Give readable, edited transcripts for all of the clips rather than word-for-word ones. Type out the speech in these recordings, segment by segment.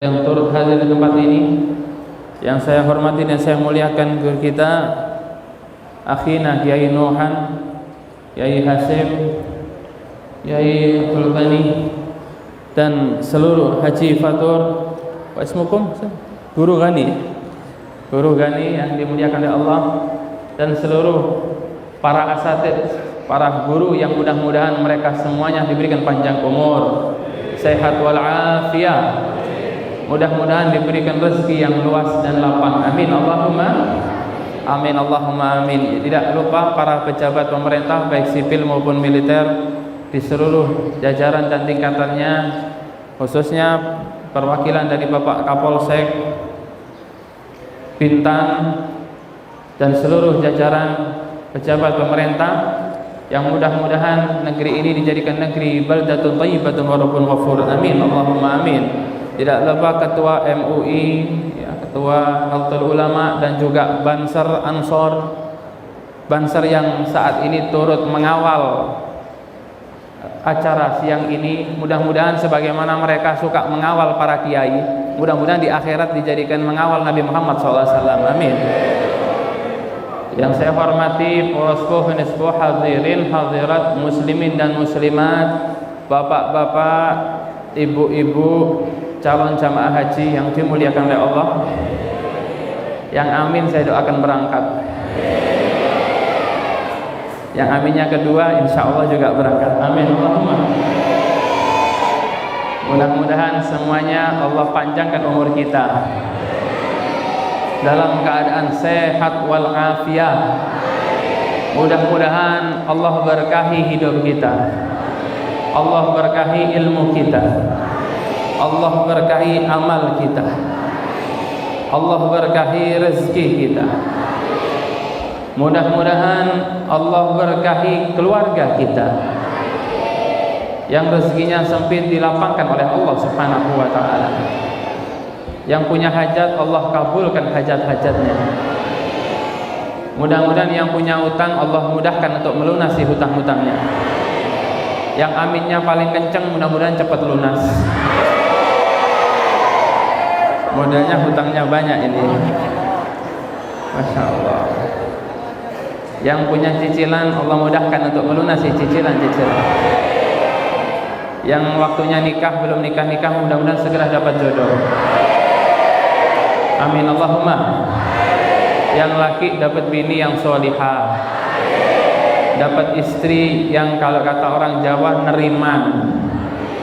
yang turut hadir di tempat ini, yang saya hormati dan saya muliakan guru kita akhina Kiai Nuhan, Kiai Hasim, Kiai Fulbani, dan seluruh Haji Fatur wa ismukum Guru Gani yang dimuliakan oleh Allah, dan seluruh para asatid, para guru yang mudah-mudahan mereka semuanya diberikan panjang umur, sehat walafiat, mudah-mudahan diberikan rezeki yang luas dan lapang. Amin Allahumma amin, Allahumma amin. Tidak lupa para pejabat pemerintah baik sipil maupun militer di seluruh jajaran dan tingkatannya, khususnya perwakilan dari Bapak Kapolsek Bintan dan seluruh jajaran pejabat pemerintah, yang mudah-mudahan negeri ini dijadikan negeri baldatun thayyibatun wa rabbun ghafur. Amin Allahumma amin. Tidak lupa Ketua MUI, Ketua Nahdlatul Ulama, dan juga Banser Ansor, Banser yang saat ini turut mengawal acara siang ini. Mudah-mudahan sebagaimana mereka suka mengawal para kiai, mudah-mudahan di akhirat dijadikan mengawal Nabi Muhammad SAW. Amin. Yang saya hormati Prospo, Hinispo, hadirin, hadirat, muslimin dan muslimat, bapak-bapak, ibu-ibu, calon jamaah haji yang dimuliakan oleh Allah. Yang amin saya doakan berangkat. Yang aminnya kedua insya Allah juga berangkat. Amin Allahumma. Mudah-mudahan semuanya Allah panjangkan umur kita dalam keadaan sehat walafiat. Mudah-mudahan Allah berkahi hidup kita, Allah berkahi ilmu kita, Allah berkahi amal kita, Allah berkahi rezeki kita. Mudah-mudahan Allah berkahi keluarga kita yang rezekinya sempit dilapangkan oleh Allah Subhanahu wa taala. Yang punya hajat Allah kabulkan hajat-hajatnya. Mudah-mudahan yang punya utang Allah mudahkan untuk melunasi hutang-hutangnya. Yang aminnya paling kencang mudah-mudahan cepat lunas. Modalnya hutangnya banyak ini, Masya Allah. Yang punya cicilan Allah mudahkan untuk melunasi cicilan-cicilan. Yang waktunya nikah belum nikah-nikah mudah-mudahan segera dapat jodoh. Amin Allahumma. Yang laki dapat bini yang solihah, dapat istri yang kalau kata orang Jawa neriman,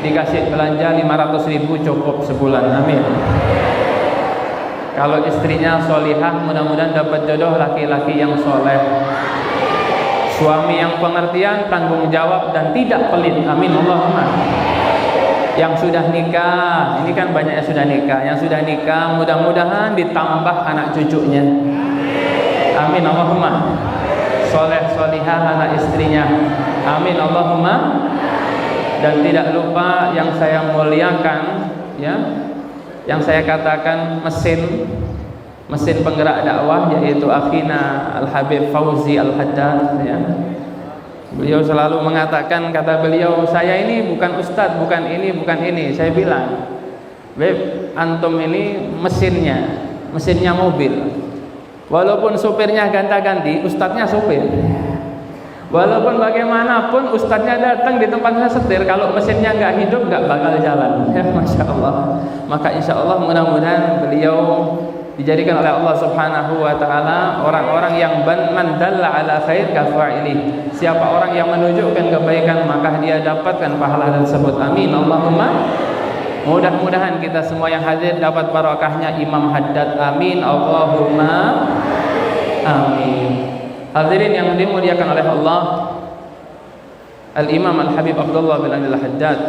dikasih belanja 500.000 cukup sebulan. Amin. Kalau istrinya solihah mudah-mudahan dapat jodoh laki-laki yang soleh, suami yang pengertian, tanggung jawab, dan tidak pelit. Amin Allahumma. Yang sudah nikah, ini kan banyak yang sudah nikah. Yang sudah nikah mudah-mudahan ditambah anak cucunya. Amin Allahumma. Soleh solihah anak istrinya. Amin Allahumma. Dan tidak lupa yang saya muliakan, ya, yang saya katakan mesin penggerak dakwah, yaitu akhina Al-Habib Fauzi Al-Haddad, ya. Beliau selalu mengatakan, kata beliau, saya ini bukan ustadz, bukan ini. Saya bilang, Beb, antum ini mesinnya mobil. Walaupun supirnya ganta-ganti, ustadznya supir. Walaupun bagaimanapun ustadznya datang di tempat saya setir, kalau mesinnya nggak hidup nggak bakal jalan. Ya, Masya Allah. Maka insya Allah mudah-mudahan beliau dijadikan oleh Allah Subhanahu wa taala orang-orang yang man dalla ala khair kafa'ili. Siapa orang yang menunjukkan kebaikan maka dia dapatkan pahala tersebut. Amin Allahumma. Mudah-mudahan kita semua yang hadir dapat barokahnya Imam Haddad. Amin Allahumma amin. Hadirin yang dimuliakan oleh Allah, Al-Imam Al-Habib Abdullah bin Al-Haddad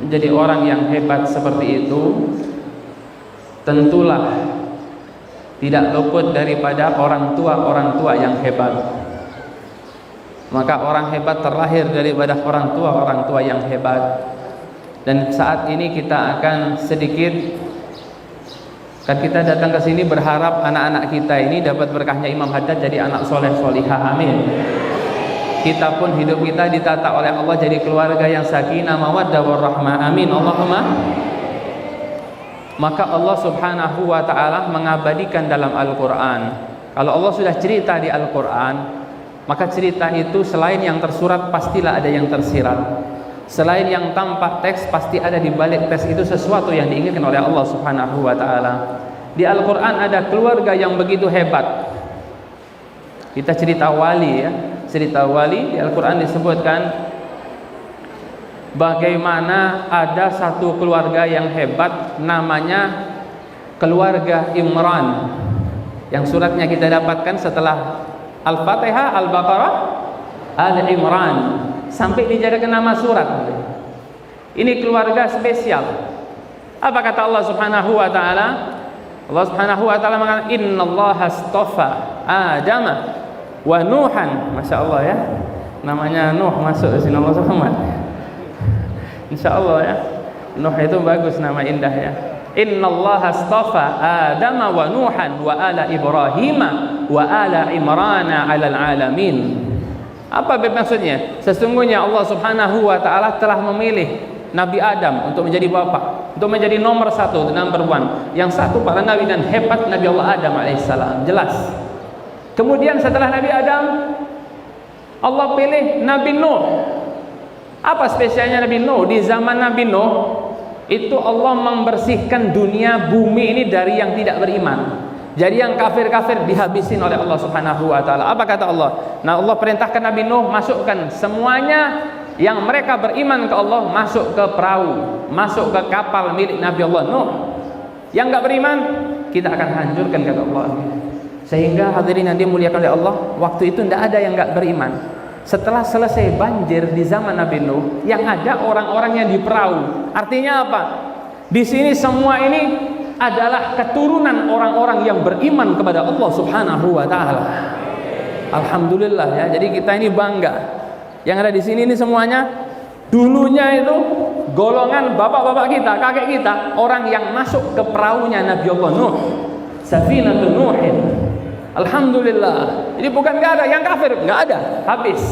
menjadi orang yang hebat seperti itu tentulah tidak luput daripada orang tua yang hebat. Maka orang hebat terlahir daripada orang tua yang hebat. Dan saat ini kita akan sedikit, kan kita datang ke sini berharap anak-anak kita ini dapat berkahnya Imam Haddad jadi anak soleh solihah. Amin. Kita pun hidup kita ditata oleh Allah jadi keluarga yang sakinah mawaddah warahmah. Amin Allahumma. maka Allah Subhanahu wa taala mengabadikan dalam Al-Qur'an. Kalau Allah sudah cerita di Al-Qur'an, maka cerita itu selain yang tersurat pastilah ada yang tersirat. Selain yang tampak teks, pasti ada di balik teks itu sesuatu yang diinginkan oleh Allah Subhanahu wa taala. Di Al-Qur'an ada keluarga yang begitu hebat. Kita cerita wali ya. Cerita wali di Al-Qur'an disebutkan bagaimana ada satu keluarga yang hebat namanya keluarga Imran. Yang suratnya kita dapatkan setelah Al-Fatihah, Al-Baqarah, Al-Imran, sampai dijadikan nama surat. Ini keluarga spesial. Apa kata Allah Subhanahu wa taala? Allah Subhanahu wa taala mengatakan innallaha astafa Adama wa Nuhan. Masya Allah ya. Namanya Nuh masuk di sini Allah Subhanahu. Insyaallah ya. Nuh itu bagus, nama indah ya. Innallaha astafa Adama wa Nuhan wa ala Ibrahim wa ala Imran 'alal alamin. Apa maksudnya? Sesungguhnya Allah Subhanahu wa taala telah memilih Nabi Adam untuk menjadi bapak, untuk menjadi nomor satu, number one. Yang satu para nabi dan hebat Nabi Allah Adam alaihissalam, jelas. Kemudian setelah Nabi Adam, Allah pilih Nabi Nuh. Apa spesialnya Nabi Nuh? Di zaman Nabi Nuh itu Allah membersihkan dunia bumi ini dari yang tidak beriman. Jadi yang kafir-kafir dihabisin oleh Allah Subhanahu wa taala. Apa kata Allah? Nah, Allah perintahkan Nabi Nuh masukkan semuanya yang mereka beriman ke Allah masuk ke perahu, masuk ke kapal milik Nabi Allah Nuh. Yang enggak beriman kita akan hancurkan kata Allah. Sehingga hadirin yang dimuliakan oleh Allah, waktu itu tidak ada yang enggak beriman. Setelah selesai banjir di zaman Nabi Nuh, yang ada orang-orang yang di perahu. Artinya apa? Di sini semua ini adalah keturunan orang-orang yang beriman kepada Allah Subhanahu wa taala. Alhamdulillah ya. Jadi kita ini bangga. Yang ada di sini ini semuanya dulunya itu golongan bapak-bapak kita, kakek kita, orang yang masuk ke perahunya Nabi Allah Nuh. Safinatun Nuhin. Alhamdulillah. Jadi bukan enggak ada yang kafir, enggak ada, habis.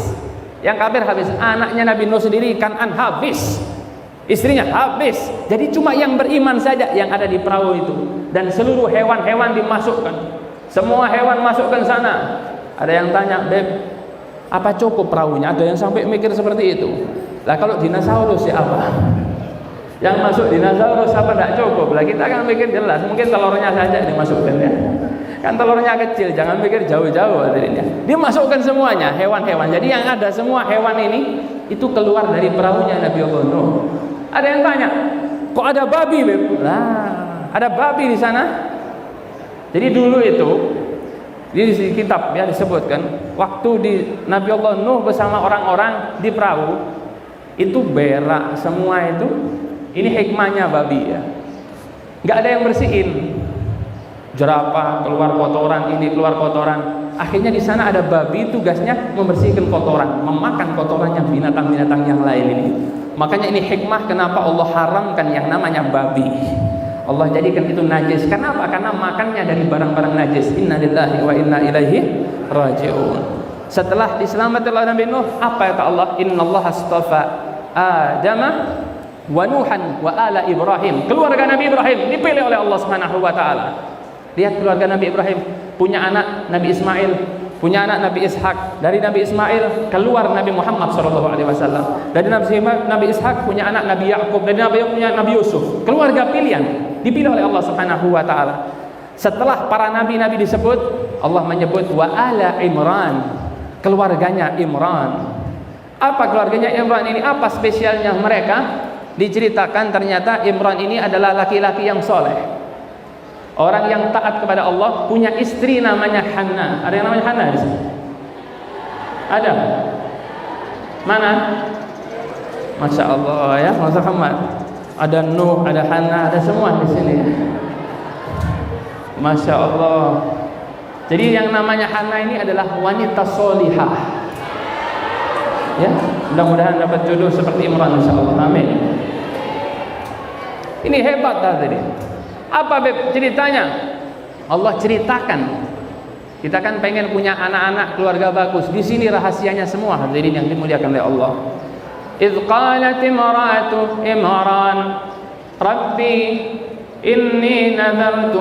Yang kafir habis. Anaknya Nabi Nuh sendiri Kan'an habis. Istrinya habis. Jadi cuma yang beriman saja yang ada di perahu itu. Dan seluruh hewan-hewan dimasukkan. Semua hewan masukkan sana. Ada yang tanya, "Beb, apa cukup perahunya?" Ada yang sampai mikir seperti itu. Lah kalau dinosaurus ya apa? Yang masuk dinosaurus apa tidak cukup? Lah kita kan mikir jelas, mungkin telurnya saja dimasukkan ya. Kan telurnya kecil, jangan mikir jauh-jauh artinya. Dia masukkan semuanya, hewan-hewan. Jadi yang ada semua hewan ini itu keluar dari perahunya Nabi Allah Nuh. Ada yang tanya, kok ada babi, Beb? Lah, ada babi di sana. Jadi dulu itu di kitab ya disebutkan waktu di Nabi Allah Nuh bersama orang-orang di perahu itu berak semua itu. Ini hikmahnya babi ya. Enggak ada yang bersihin. Jerapah keluar kotoran, ini keluar kotoran. Akhirnya di sana ada babi, tugasnya membersihkan kotoran, memakan kotorannya binatang-binatang yang lain ini. Makanya ini hikmah kenapa Allah haramkan yang namanya babi. Allah jadikan itu najis. Kenapa? Karena makannya dari barang-barang najis. Inna lillahi wa inna ilaihi raji'un. Setelah diselamatkan oleh Nabi Nuh, apa kata Allah? Innallaha astafa Adama wa Nuhan wa ala Ibrahim. Keluarga Nabi Ibrahim dipilih oleh Allah Subhanahu wa taala. Lihat keluarga Nabi Ibrahim, punya anak Nabi Ismail, punya anak Nabi Ishak. Dari Nabi Ismail keluar Nabi Muhammad SAW. Dari Nabi Ishak punya anak Nabi Yakub. Dari Nabi Yakub punya Nabi Yusuf. Keluarga pilihan dipilih oleh Allah Subhanahu wa taala. Setelah para nabi-nabi disebut, Allah menyebut wa ala Imran, keluarganya Imran. Apa keluarganya Imran ini? Apa spesialnya mereka? Diceritakan ternyata Imran ini adalah laki-laki yang soleh, orang yang taat kepada Allah, punya istri namanya Hannah. Ada yang namanya Hannah di sini? Ada? Mana? Masya Allah ya, Mas Muhammad. Ada Nuh, ada Hannah, ada semua di sini. Masya Allah. Jadi yang namanya Hannah ini adalah wanita solihah. Ya, mudah-mudahan dapat jodoh seperti Imran, Insya Allah. Amin. Ini hebat tadi. Apa Beb ceritanya? Allah ceritakan. Kita kan pengen punya anak-anak keluarga bagus. Di sini rahasianya semua hadirin yang dimuliakan oleh Allah. Idz qalat imra'atu Imran, Rabbi inni nadartu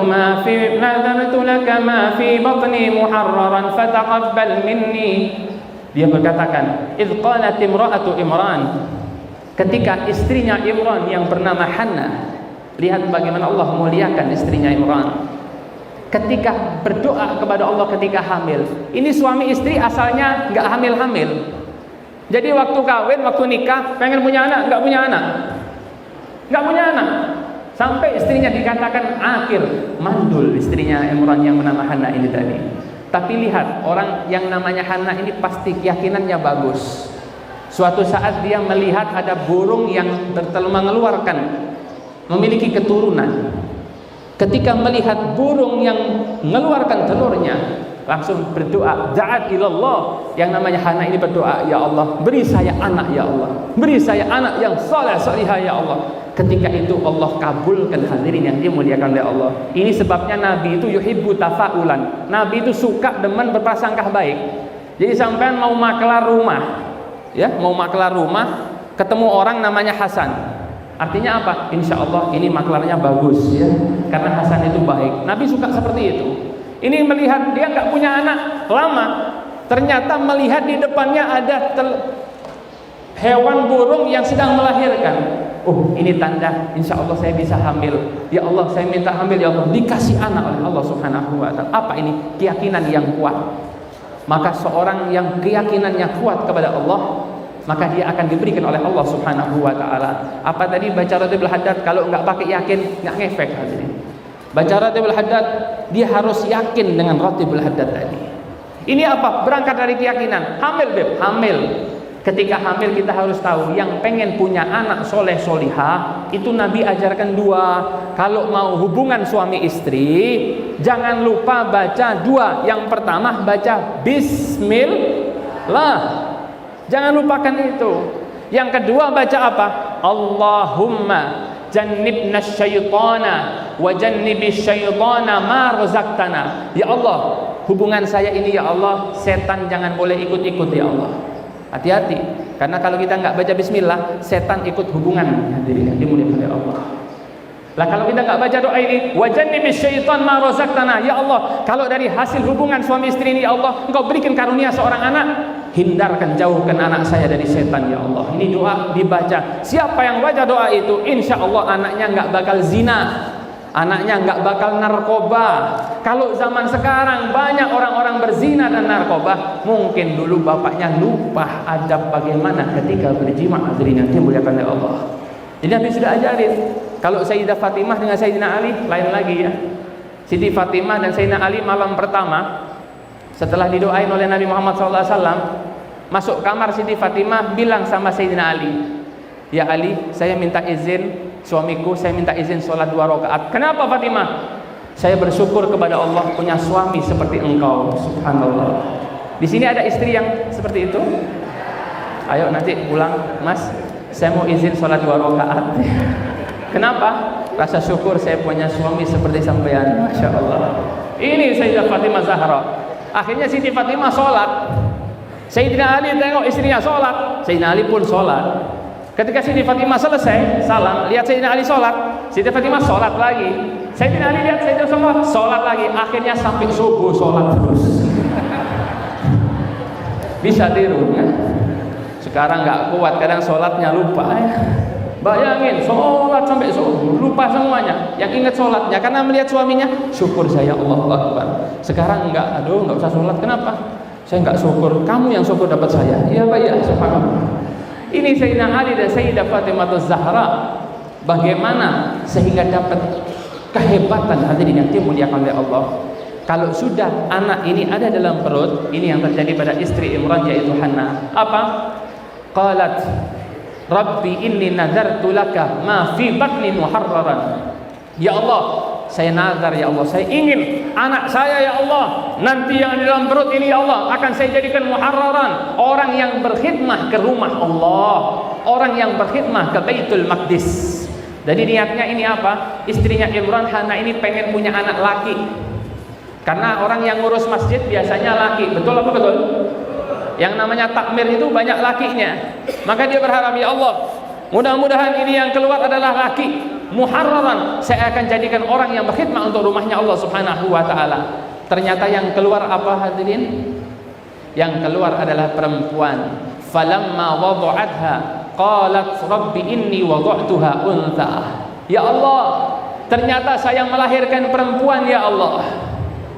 laka ma fi batni muharraran fataqabbal minni. Dia berkatakan, idh qalat imra'atu Imran, ketika istrinya Imran yang bernama Hannah, lihat bagaimana Allah muliakan istrinya Imran, ketika berdoa kepada Allah ketika hamil. Ini suami istri asalnya nggak hamil-hamil. Jadi waktu kawin, waktu nikah, pengen punya anak, nggak punya anak. Sampai istrinya dikatakan akhir mandul, istrinya Imran yang bernama Hannah ini tadi. Tapi lihat, orang yang namanya Hannah ini pasti keyakinannya bagus. Suatu saat dia melihat ada burung yang mengeluarkan, memiliki keturunan. Ketika melihat burung yang mengeluarkan telurnya, langsung berdoa, da'at ilallah. Yang namanya Hannah ini berdoa, ya Allah, beri saya anak ya Allah, beri saya anak yang saleh salihah ya Allah. Ketika itu Allah kabulkan, hadirin yang dimuliakan oleh Allah. Ini sebabnya Nabi itu yuhibbu tafa'ulan. Nabi itu suka demen berprasangka baik. Jadi sampean mau maklar rumah, ya, mau maklar rumah, ketemu orang namanya Hasan. Artinya apa? Insya Allah ini maklarnya bagus, ya, karena Hasan itu baik. Nabi suka seperti itu. Ini melihat dia nggak punya anak lama, ternyata melihat di depannya ada hewan burung yang sedang melahirkan. Oh, ini tanda insya Allah saya bisa hamil. Ya Allah, saya minta hamil ya Allah. Dikasih anak oleh Allah Subhanahu wa ta'ala. Apa ini? Keyakinan yang kuat. Maka seorang yang keyakinannya kuat kepada Allah, maka dia akan diberikan oleh Allah Subhanahu wa ta'ala. Apa tadi baca Ratibul Haddad, kalau enggak pakai yakin enggak ngefek hadirin. Baca Ratibul Haddad, dia harus yakin dengan Ratibul Haddad tadi. Ini apa? Berangkat dari keyakinan. Hamil, Beb, hamil. Ketika hamil kita harus tahu, yang pengen punya anak soleh solihah itu Nabi ajarkan dua. Kalau mau hubungan suami istri, jangan lupa baca dua. Yang pertama baca Bismillah, jangan lupakan itu. Yang kedua baca apa? Allahumma jannibna syaitana wa jannibis syaitana ma razaqtana. Ya Allah, hubungan saya ini ya Allah, setan jangan boleh ikut-ikut ya Allah. Hati-hati, karena kalau kita nggak baca bismillah, setan ikut hubungan. Hadirin yang dimuliakan oleh Allah. Lah kalau kita nggak baca doa ini, wajannibis syaitan ma razaqtana, ya Allah, kalau dari hasil hubungan suami istri ini ya Allah, Engkau berikan karunia seorang anak, hindarkan, jauhkan anak saya dari setan ya Allah. Ini doa dibaca. Siapa yang baca doa itu, insya Allah anaknya nggak bakal zina, anaknya nggak bakal narkoba. Kalau zaman sekarang banyak orang-orang berzina dan narkoba, mungkin dulu bapaknya lupa adab bagaimana ketika berjima. Hadirin yang dimuliakan oleh Allah. Jadi Nabi sudah ajarin. Kalau Sayyidah Fatimah dengan Sayyidina Ali lain lagi ya. Siti Fatimah dan Sayyidina Ali malam pertama setelah didoain oleh Nabi Muhammad SAW, masuk kamar Siti Fatimah bilang sama Sayyidina Ali, ya Ali, saya minta izin, suamiku, saya minta izin sholat 2 rakaat. Kenapa Fatimah? Saya bersyukur kepada Allah punya suami seperti engkau. Subhanallah. Di sini ada istri yang seperti itu. Ayo nanti pulang, Mas, saya mau izin sholat 2 rakaat. Kenapa? Rasa syukur saya punya suami seperti sampean. Masya Allah. Ini Sayyidah Fatimah Zahra. Akhirnya Siti Fatimah sholat. Sayyidina Ali tengok istrinya sholat, Sayyidina Ali pun sholat. Ketika Siti Fatimah selesai salam, lihat Sayyidina Ali sholat, Siti Fatimah sholat lagi. Sayyidina Ali lihat Sayyidina sholat lagi. Akhirnya sampai subuh sholat terus. Bisa tiru ya? Sekarang nggak kuat, kadang sholatnya lupa ya. Bayangin sholat sampai subuh, lupa semuanya. Yang ingat sholatnya karena melihat suaminya, syukur saya Allahu Akbar. Sekarang nggak, aduh nggak usah sholat. Kenapa? Saya nggak syukur. Kamu yang syukur dapat saya. Iya Pak ya, subhanallah. Ini Sayyidina Ali dan Sayyidah Fatimah Zahra, bagaimana sehingga dapat kehebatan. Hadirin yang dimuliakan oleh Allah. Kalau sudah anak ini ada dalam perut, ini yang terjadi pada istri Imran yaitu Hannah. Apa? Qalat Rabbi inni nadartu laka ma fi batni muharraran. Ya Allah, saya nazar ya Allah, saya ingin anak saya ya Allah, nanti yang di dalam perut ini ya Allah akan saya jadikan muharraran, orang yang berkhidmah ke rumah Allah, orang yang berkhidmah ke Baitul Maqdis. Jadi niatnya ini apa? Istrinya Imran, Hannah ini pengen punya anak laki. Karena orang yang ngurus masjid biasanya laki. Betul apa betul? Yang namanya takmir itu banyak lakinya. Maka dia berharap, ya Allah, mudah-mudahan ini yang keluar adalah laki. muharraran, saya akan jadikan orang yang berkhidmat untuk rumahnya Allah Subhanahu wa taala. Ternyata yang keluar apa hadirin? Yang keluar adalah perempuan. Falamma wada'atha qalat rabbi inni wada'tuha untha. Ya Allah, ternyata saya melahirkan perempuan ya Allah.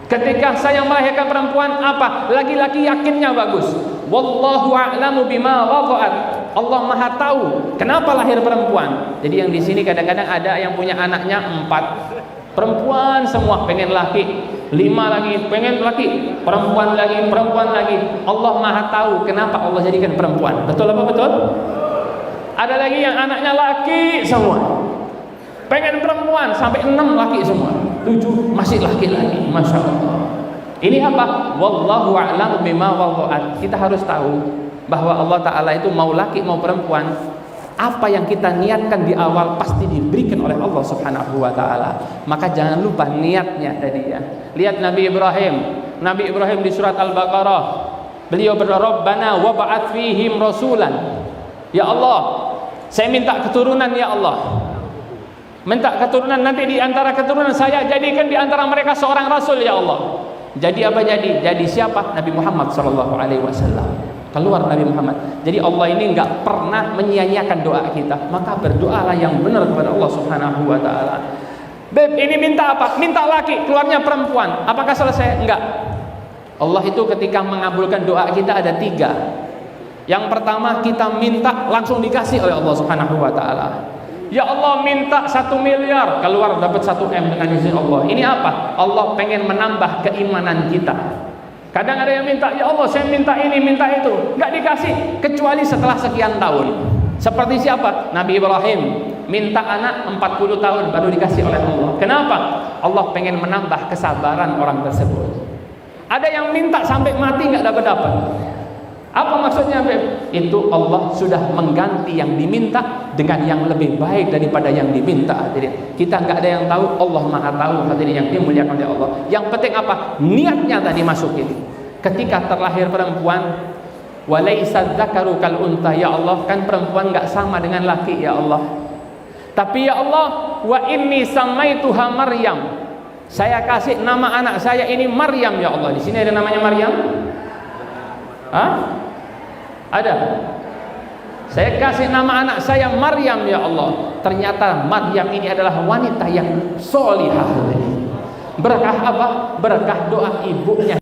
Ketika saya melahirkan perempuan, apa? Laki-laki yakinnya bagus. Wallahu a'lamu bima wada'at. Allah Maha tahu kenapa lahir perempuan. Jadi yang di sini kadang-kadang ada yang punya anaknya 4 perempuan semua, pengen laki, 5 lagi pengen laki, perempuan lagi. Allah Maha tahu kenapa Allah jadikan perempuan. Betul apa betul? Ada lagi yang anaknya laki semua, pengen perempuan, sampai 6 laki semua, 7 masih laki-laki. Masya Allah. Ini apa? Wallahu a'lam bima wada'at. Kita harus tahu bahwa Allah Ta'ala itu mau laki mau perempuan, apa yang kita niatkan di awal pasti diberikan oleh Allah Subhanahu wa Ta'ala. Maka jangan lupa niatnya tadi ya. Lihat Nabi Ibrahim di surat Al-Baqarah, beliau berdoa, Rabbana wa ba'ath fihim rasulan. Ya Allah, saya minta keturunan ya Allah. Minta keturunan, nanti di antara keturunan saya jadikan di antara mereka seorang rasul ya Allah. Jadi apa jadi? Jadi siapa? Nabi Muhammad sallallahu alaihi wasallam. Keluar Nabi Muhammad. Jadi Allah ini enggak pernah menyia-nyiakan doa kita. Maka berdoalah yang benar kepada Allah Subhanahu wa taala. Beb, ini minta apa? Minta laki, keluarnya perempuan. Apakah selesai? Enggak. Allah itu ketika mengabulkan doa kita ada 3. Yang pertama kita minta langsung dikasih oleh Allah Subhanahu wa taala. Ya Allah minta 1 miliar, keluar dapat 1 M dengan izin Allah. Ini apa? Allah pengen menambah keimanan kita. Kadang ada yang minta, ya Allah saya minta ini, minta itu, nggak dikasih kecuali setelah sekian tahun. Seperti siapa? Nabi Ibrahim minta anak 40 tahun baru dikasih oleh Allah. Kenapa? Allah pengen menambah kesabaran orang tersebut. Ada yang minta sampai mati nggak dapat. Apa maksudnya, Beb? Itu Allah sudah mengganti yang diminta dengan yang lebih baik daripada yang diminta. Jadi kita nggak ada yang tahu, Allah Maha tahu. Hadirin yang dimuliakan oleh Allah. Yang penting apa? Niatnya tadi masukin. Ketika terlahir perempuan, walaisa dzakaru kal unta, ya Allah, kan perempuan nggak sama dengan laki ya Allah. Tapi ya Allah, wa inni samaituha Maryam. Saya kasih nama anak saya ini Maryam ya Allah. Di sini ada namanya Maryam? Hah? Ada. Saya kasih nama anak saya Maryam ya Allah. Ternyata Maryam ini adalah wanita yang solihah. Berkah apa? Berkah doa ibunya.